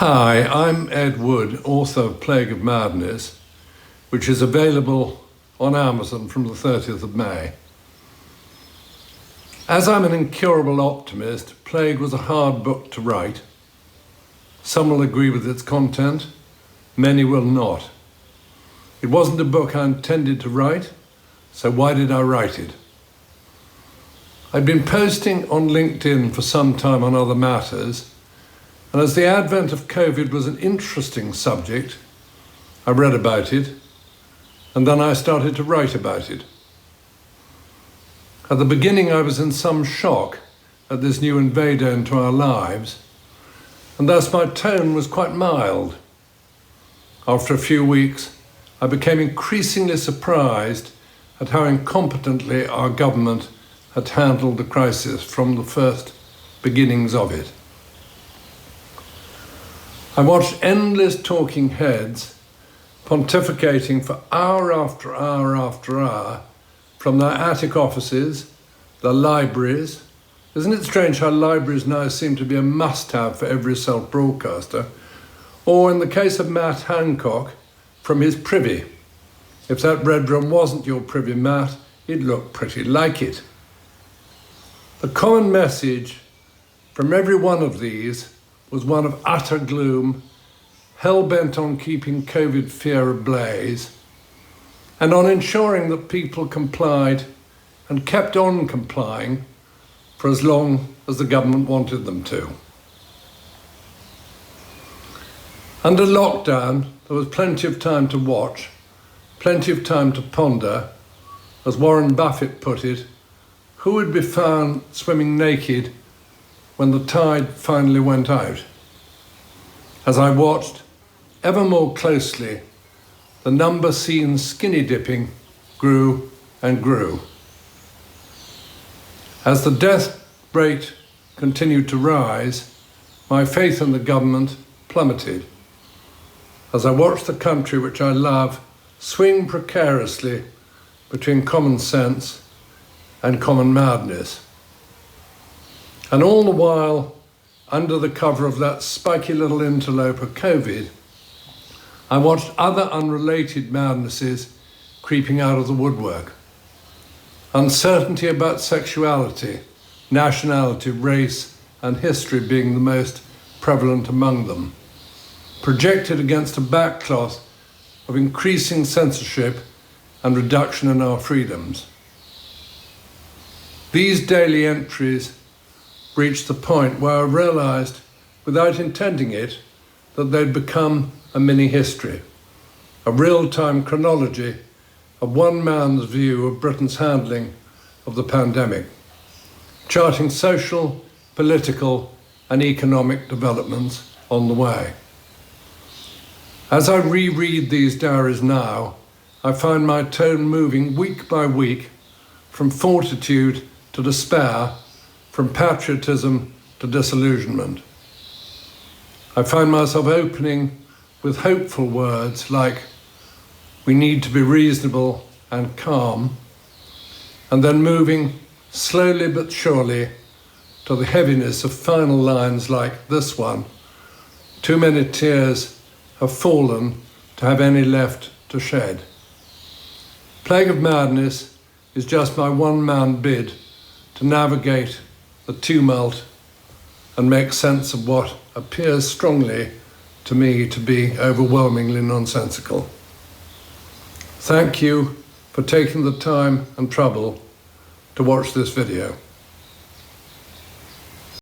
Hi, I'm Ed Wood, author of Plague of Madness, which is available on Amazon from the 30th of May. As I'm an incurable optimist, Plague was a hard book to write. Some will agree with its content, many will not. It wasn't a book I intended to write, so why did I write it? I'd been posting on LinkedIn for some time on other matters, and as the advent of COVID was an interesting subject, I read about it, and then I started to write about it. At the beginning, I was in some shock at this new invader into our lives, and thus my tone was quite mild. After a few weeks, I became increasingly surprised at how incompetently our government had handled the crisis from the first beginnings of it. I watched endless talking heads pontificating for hour after hour after hour from their attic offices, their libraries. Isn't it strange how libraries now seem to be a must-have for every self-broadcaster? Or in the case of Matt Hancock, from his privy. If that red room wasn't your privy, Matt, it looked pretty like it. The common message from every one of these was one of utter gloom, hell-bent on keeping COVID fear ablaze, and on ensuring that people complied and kept on complying for as long as the government wanted them to. Under lockdown, there was plenty of time to watch, plenty of time to ponder, as Warren Buffett put it, who would be found swimming naked when the tide finally went out. As I watched ever more closely, the number seen skinny dipping grew and grew. As the death rate continued to rise, my faith in the government plummeted. As I watched the country which I love swing precariously between common sense and common madness. And all the while, under the cover of that spiky little interloper COVID, I watched other unrelated madnesses creeping out of the woodwork. Uncertainty about sexuality, nationality, race, and history being the most prevalent among them, projected against a backcloth of increasing censorship and reduction in our freedoms. These daily entries reached the point where I realized, without intending it, that they'd become a mini-history, a real-time chronology of one man's view of Britain's handling of the pandemic, charting social, political, and economic developments on the way. As I reread these diaries now, I find my tone moving week by week from fortitude to despair, from patriotism to disillusionment. I find myself opening with hopeful words like, we need to be reasonable and calm, and then moving slowly but surely to the heaviness of final lines like this one, too many tears have fallen to have any left to shed. Plague of Madness is just my one-man bid to navigate the tumult and make sense of what appears strongly to me to be overwhelmingly nonsensical. Thank you for taking the time and trouble to watch this video.